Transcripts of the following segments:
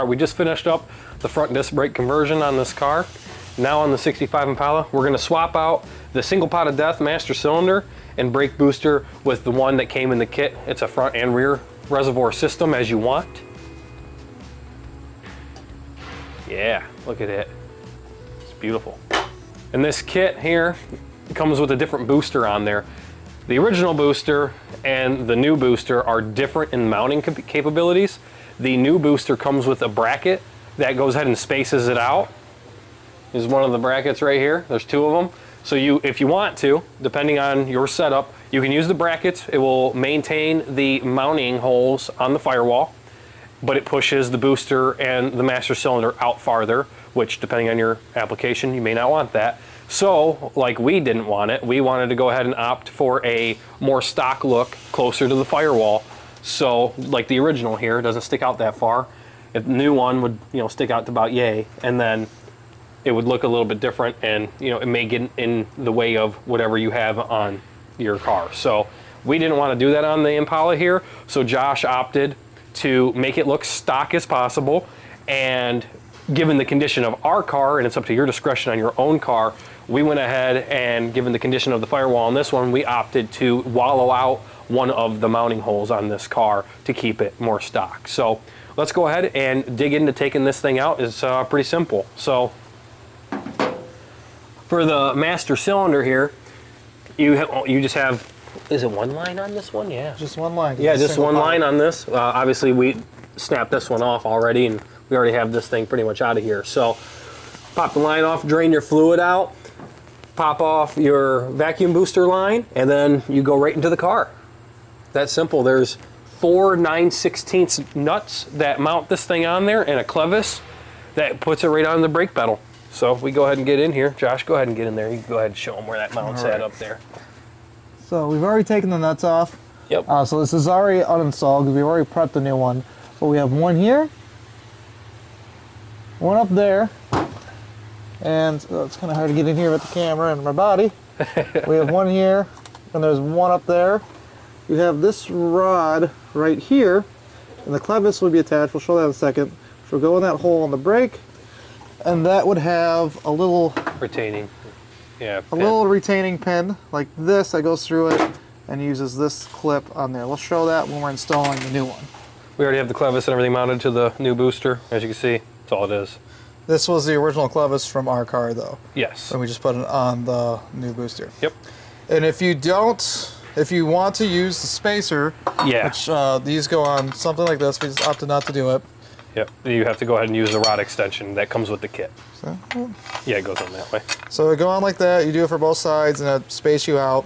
right, we just finished up the front disc brake conversion on this car. Now on the 65 Impala, we're gonna swap out the single pot of death master cylinder and brake booster with the one that came in the kit. It's a front and rear reservoir system as you want. Yeah, look at it. It's beautiful. And this kit here comes with a different booster on there. The original booster and the new booster are different in mounting capabilities. The new booster comes with a bracket that goes ahead and spaces it out. This is one of the brackets right here. There's two of them. So if you want to, depending on your setup, you can use the brackets. It will maintain the mounting holes on the firewall, but it pushes the booster and the master cylinder out farther, which depending on your application, you may not want that. So, like we didn't want it, we wanted to go ahead and opt for a more stock look closer to the firewall. So, like the original here, it doesn't stick out that far. If the new one would, stick out to about yay, and then it would look a little bit different, and it may get in the way of whatever you have on your car. So we didn't want to do that on the Impala here, so Josh opted to make it look stock as possible, and given the condition of our car, and it's up to your discretion on your own car, we went ahead and, given the condition of the firewall on this one, we opted to wallow out one of the mounting holes on this car to keep it more stock. So let's go ahead and dig into taking this thing out. It's pretty simple. So for the master cylinder here, you just have, is it one line on this one? Yeah. Just one line. Yeah, just one line on this. Obviously we snapped this one off already, and we already have this thing pretty much out of here. So pop the line off, drain your fluid out, pop off your vacuum booster line, and then you go right into the car. That simple. There's 4 9/16 nuts that mount this thing on there, and a clevis that puts it right on the brake pedal. So we go ahead and get in here. Josh, go ahead and get in there. You can go ahead and show them where that mount's at up there. So we've already taken the nuts off. Yep. So this is already uninstalled because we've already prepped the new one. But we have one here, one up there, and it's kind of hard to get in here with the camera and my body. We have one here, and there's one up there. You have this rod right here, and the clevis would be attached. We'll show that in a second. So we'll go in that hole on the brake, and that would have a little retaining, little retaining pin like this that goes through it and uses this clip on there. We'll show that when we're installing the new one. We already have the clevis and everything mounted to the new booster. As you can see, that's all it is. This was the original clevis from our car, though. Yes. And we just put it on the new booster. Yep. And if you want to use the spacer, which these go on something like this, we just opted not to do it. Yep. You have to go ahead and use the rod extension that comes with the kit. So, yeah, it goes on that way. So it go on like that. You do it for both sides, and it space you out.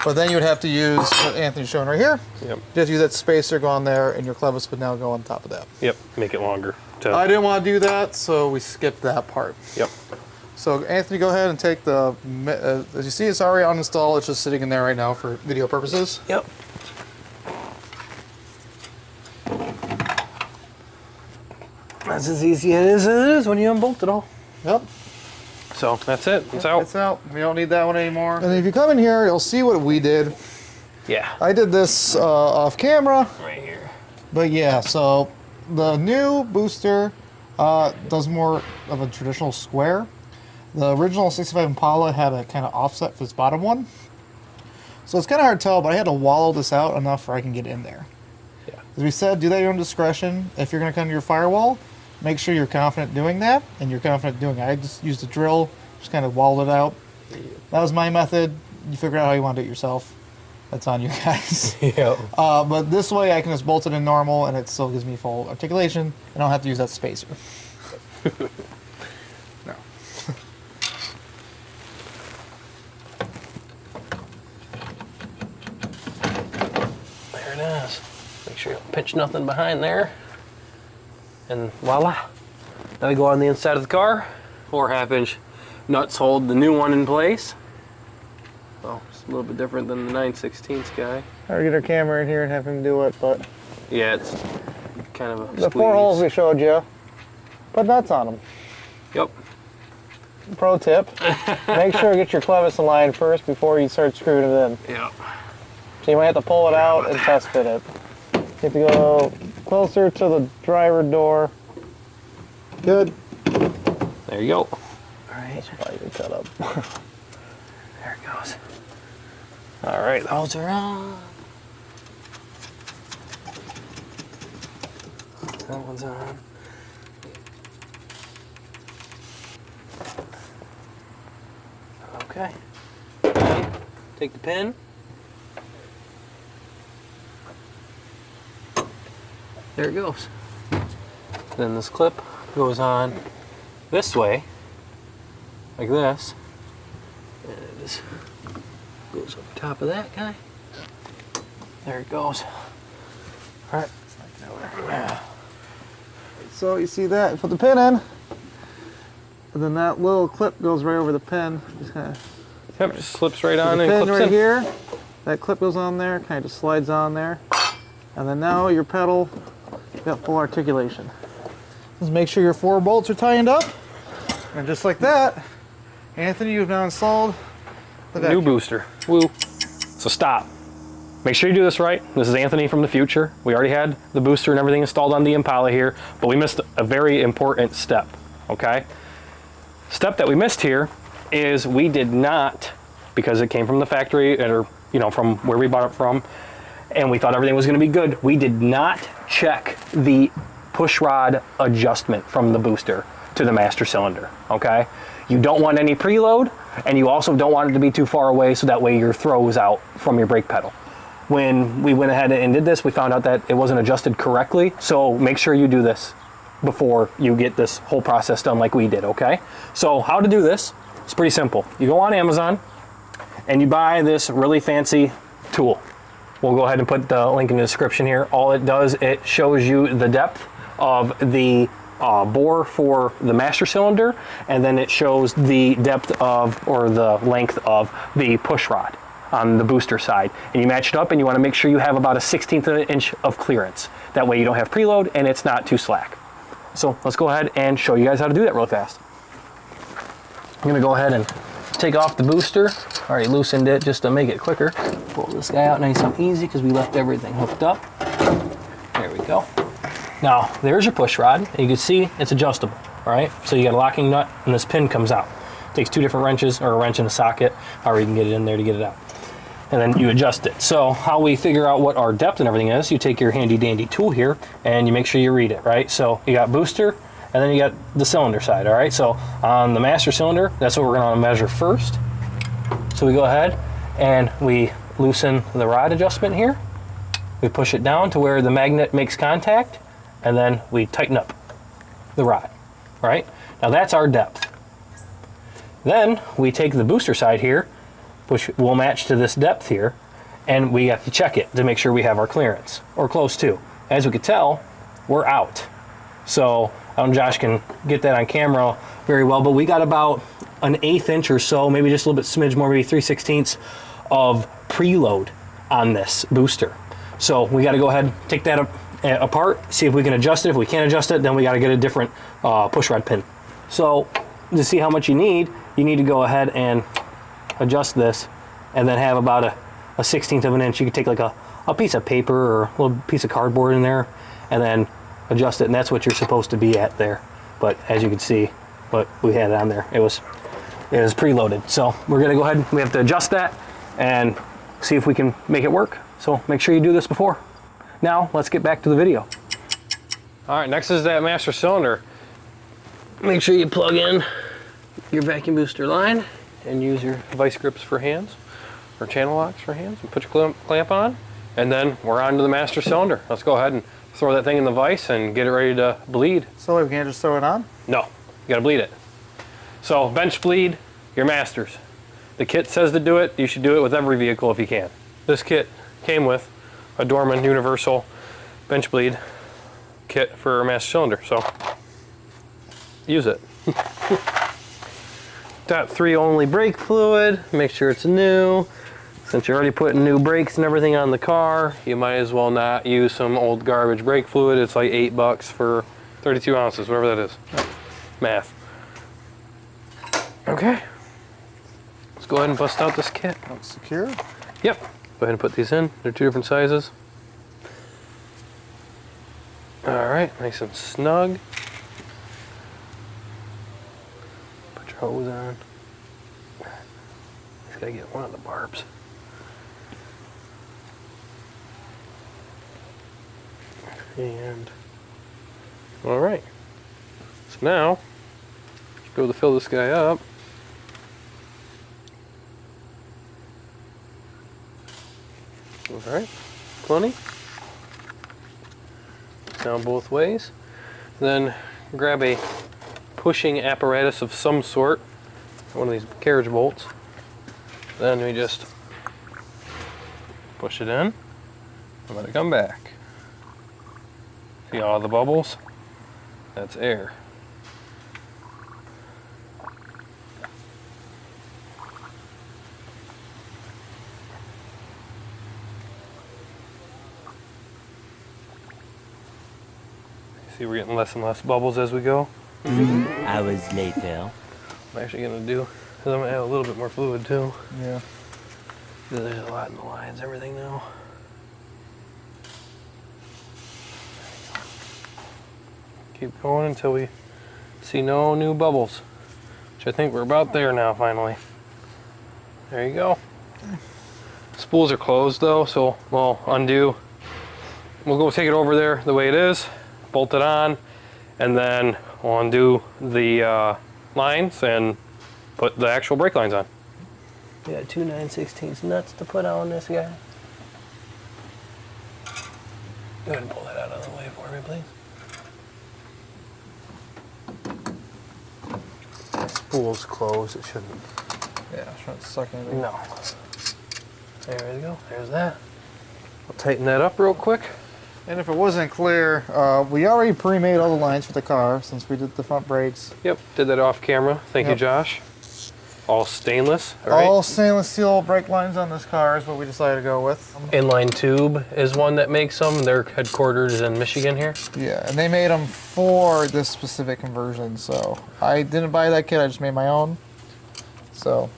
But then you would have to use what Anthony's showing right here. Yep. You have to use that spacer, go on there, and your clevis would now go on top of that. Yep. Make it longer. I didn't want to do that, so we skipped that part. Yep. So Anthony, go ahead and take the, as you see, it's already uninstalled. It's just sitting in there right now for video purposes. Yep. That's as easy as it is when you unbolt it all. Yep. So that's it. It's out. It's out. We don't need that one anymore. And if you come in here, you'll see what we did. Yeah. I did this off camera. Right here. But yeah, so the new booster does more of a traditional square. The original 65 Impala had a kind of offset for this bottom one. So it's kind of hard to tell, but I had to wallow this out enough where I can get in there. Yeah. As we said, do that at your own discretion. If you're going to come to your firewall, make sure you're confident doing that, and you're confident doing it. I just used a drill, just kind of walled it out. That was my method. You figure out how you want to do it yourself. That's on you guys. Yeah. But this way I can just bolt it in normal, and it still gives me full articulation, and I don't have to use that spacer. No. There it is. Make sure you don't pinch nothing behind there. And voila. Now we go on the inside of the car. 4.5-inch nuts hold the new one in place. Well, it's a little bit different than the 9/16 guy. I'll get our camera in here and have him do it, but Yeah, it's kind of a the squeeze. 4 holes we showed you, put nuts on them. Yep. Pro tip, make sure you get your clevis aligned first before you start screwing it in. Yeah. So you might have to pull it out and test fit it. You have to go closer to the driver door Good. There you go. All right. That's probably gonna cut up. There it goes. All right, those are on. That one's on. Okay. And take the pin. There it goes. Then this clip goes on this way, like this. And it just goes over top of that guy. There it goes. All right. So you see that, you put the pin in, and then that little clip goes right over the pin. Just kind of Yep, just slips right on and pin clips right in. here. That clip goes on there, kind of just slides on there. And then now your pedal, you got full articulation. Just make sure your 4 bolts are tightened up. And just like that, Anthony, you've now installed the deck. New booster. Woo. So stop. Make sure you do this right. This is Anthony from the future. We already had the booster and everything installed on the Impala here, but we missed a very important step, okay? Step that we missed here is we did not, because it came from the factory, or from where we bought it from, and we thought everything was gonna be good, we did not check the push rod adjustment from the booster to the master cylinder, okay? You don't want any preload, and you also don't want it to be too far away so that way your throw is out from your brake pedal. When we went ahead and did this, we found out that it wasn't adjusted correctly, so make sure you do this before you get this whole process done like we did, okay? So how to do this, it's pretty simple. You go on Amazon and you buy this really fancy tool. We'll go ahead and put the link in the description here. All it does, it shows you the depth of the bore for the master cylinder, and then it shows the depth of, or the length of, the push rod on the booster side. And you match it up, and you want to make sure you have about a 1/16 of an inch of clearance. That way you don't have preload and it's not too slack. So let's go ahead and show you guys how to do that real fast. I'm gonna go ahead and take off the booster. Already loosened it just to make it quicker. Pull this guy out nice and easy because we left everything hooked up. There we go. Now, there's your push rod. And you can see it's adjustable, all right? So you got a locking nut and this pin comes out. It takes 2 different wrenches, or a wrench and a socket, however you can get it in there to get it out. And then you adjust it. So how we figure out what our depth and everything is, you take your handy dandy tool here and you make sure you read it, right? So you got booster, and then you got the cylinder side, all right? So on the master cylinder, that's what we're gonna measure first. So we go ahead and we loosen the rod adjustment here. We push it down to where the magnet makes contact, and then we tighten up the rod, right? Now that's our depth. Then we take the booster side here, which will match to this depth here, and we have to check it to make sure we have our clearance, or close to. As we could tell, we're out. So I don't know, Josh can get that on camera very well, but we got about an 1/8 inch or so, maybe just a little bit smidge more, maybe 3/16 of preload on this booster. So we got to go ahead and take that apart, see if we can adjust it. If we can't adjust it, then we got to get a different push rod pin. So to see how much you need to go ahead and adjust this, and then have about a 1/16 of an inch. You could take like a piece of paper or a little piece of cardboard in there, and then adjust it, and that's what you're supposed to be at there. But as you can see, what we had on there, it was preloaded. So we're gonna go ahead, we have to adjust that and see if we can make it work. So make sure you do this before. Now let's get back to the video. All right, next is that master cylinder. Make sure you plug in your vacuum booster line and use your vice grips for hands, or channel locks for hands, and put your clamp on, and then we're on to the master cylinder. Let's go ahead and throw that thing in the vise and get it ready to bleed. So we can't just throw it on? No, you gotta bleed it. So bench bleed your masters. The kit says to do it, you should do it with every vehicle if you can. This kit came with a Dorman universal bench bleed kit for a master cylinder, so use it. Top 3 only brake fluid, make sure it's new. Since you're already putting new brakes and everything on the car, you might as well not use some old garbage brake fluid. It's like $8 for 32 ounces, whatever that is. Math. Okay. Let's go ahead and bust out this kit. That's secure. Yep. Go ahead and put these in. They're 2 different sizes. All right, nice and snug. Gotta get one of the barbs. And all right. So now, should be able to fill this guy up. All right, plenty. Down both ways. Then grab a pushing apparatus of some sort, one of these carriage bolts. Then we just push it in and let it come back. See all the bubbles? That's air. See, we're getting less and less bubbles as we go. 2 hours later. I'm actually gonna do, because I'm gonna add a little bit more fluid too. Yeah. There's a lot in the lines, everything now. Keep going until we see no new bubbles, which I think we're about there now finally. There you go. Spools are closed though, so we'll undo. We'll go take it over there the way it is, bolt it on, and then we'll undo the lines and put the actual brake lines on. You got 2 9/16 nuts to put on this guy. Go ahead and pull that out of the way for me, please. The spool's closed, it shouldn't. Yeah, trying to suck in. No. There we go, there's that. I'll tighten that up real quick. And if it wasn't clear, we already pre-made all the lines for the car since we did the front brakes. Yep, did that off camera. Thank you, Josh. All stainless, all right? All stainless steel brake lines on this car is what we decided to go with. Inline Tube is one that makes them. They're headquartered in Michigan here. Yeah, and they made them for this specific conversion, so I didn't buy that kit, I just made my own. So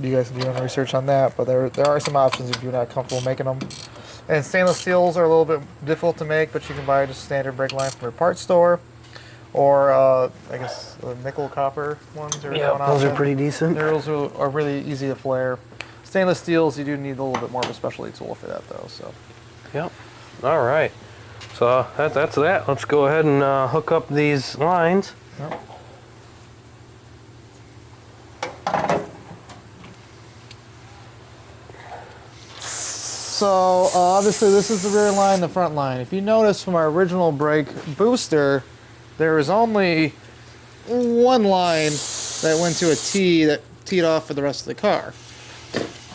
you guys can do your own research on that, but there are some options if you're not comfortable making them. And stainless steels are a little bit difficult to make, but you can buy just standard brake line from your parts store. Or, I guess, the nickel copper ones are Yeah, one those are option. pretty decent. Those are really easy to flare. Stainless steels, you do need a little bit more of a specialty tool for that, though. So. Yep. All right. So that's that. Let's go ahead and hook up these lines. Yep. So obviously this is the rear line, the front line. If you notice from our original brake booster, there was only one line that went to a T that teed off for the rest of the car.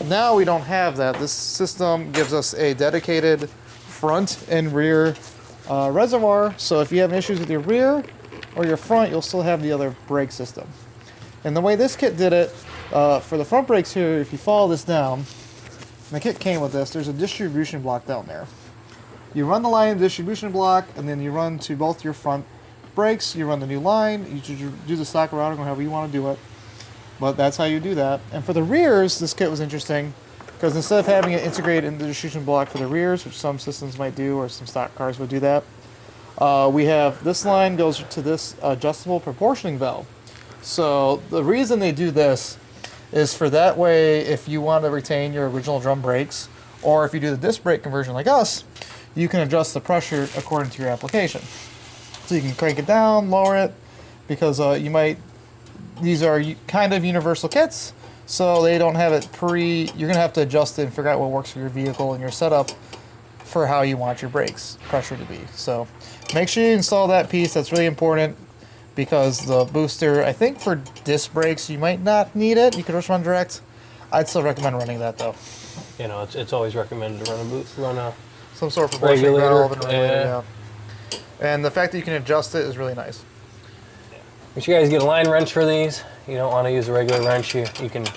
Now we don't have that. This system gives us a dedicated front and rear reservoir. So if you have issues with your rear or your front, you'll still have the other brake system. And the way this kit did it, for the front brakes here, if you follow this down, the kit came with this, there's a distribution block down there. You run the line of the distribution block, and then you run to both your front brakes, you run the new line, you do the stock routing, however you want to do it. But that's how you do that. And for the rears, this kit was interesting, because instead of having it integrated in the distribution block for the rears, which some systems might do, or some stock cars would do that, we have this line goes to this adjustable proportioning valve. So the reason they do this is for that way, if you want to retain your original drum brakes, or if you do the disc brake conversion like us, you can adjust the pressure according to your application. So you can crank it down, lower it, because these are kind of universal kits, so they don't have it you're gonna have to adjust it and figure out what works for your vehicle and your setup for how you want your brakes pressure to be. So make sure you install that piece, that's really important. Because the booster, I think for disc brakes, you might not need it. You could just run direct. I'd still recommend running that though. You know, it's always recommended to run a some sort of proportioning valve and regulator, yeah. And the fact that you can adjust it is really nice. But you guys get a line wrench for these. You don't want to use a regular wrench. You can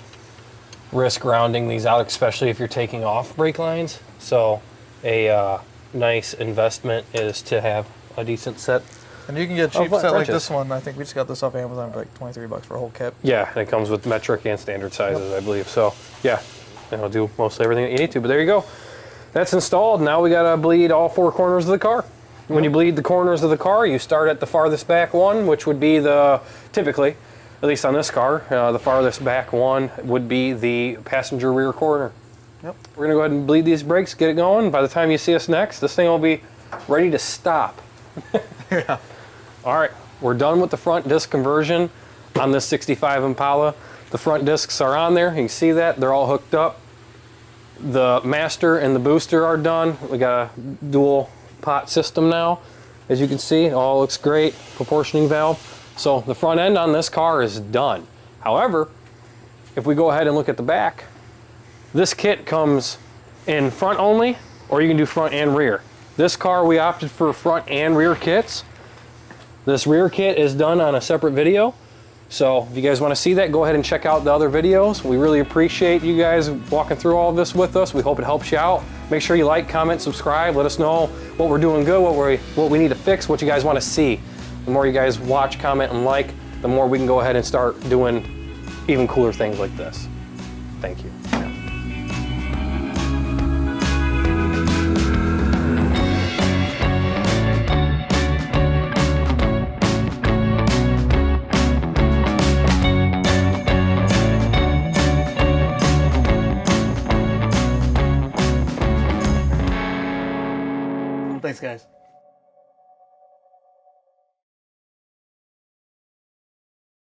risk rounding these out, especially if you're taking off brake lines. So a nice investment is to have a decent set. And you can get a cheap set like wrenches. this one. I think we just got this off Amazon for like 23 bucks for a whole kit. Yeah, and it comes with metric and standard sizes, I believe. So yeah, it'll do mostly everything that you need to. But there you go. That's installed. Now we gotta bleed all 4 corners of the car. When you bleed the corners of the car, you start at the farthest back one, which would be typically at least on this car. The farthest back one would be the passenger rear corner. Yep. We're gonna go ahead and bleed these brakes, get it going. By the time you see us next, this thing will be ready to stop. Yeah. All right, we're done with the front disc conversion on this 65 Impala. The front discs are on there, you can see that, they're all hooked up. The master and the booster are done. We got a dual pot system now. As you can see, it all looks great, proportioning valve. So the front end on this car is done. However, if we go ahead and look at the back, this kit comes in front only, or you can do front and rear. This car, we opted for front and rear kits. This rear kit is done on a separate video. So if you guys want to see that, go ahead and check out the other videos. We really appreciate you guys walking through all of this with us. We hope it helps you out. Make sure you like, comment, subscribe. Let us know what we're doing good, what we need to fix, what you guys want to see. The more you guys watch, comment, and like, the more we can go ahead and start doing even cooler things like this. Thank you. Thanks, guys.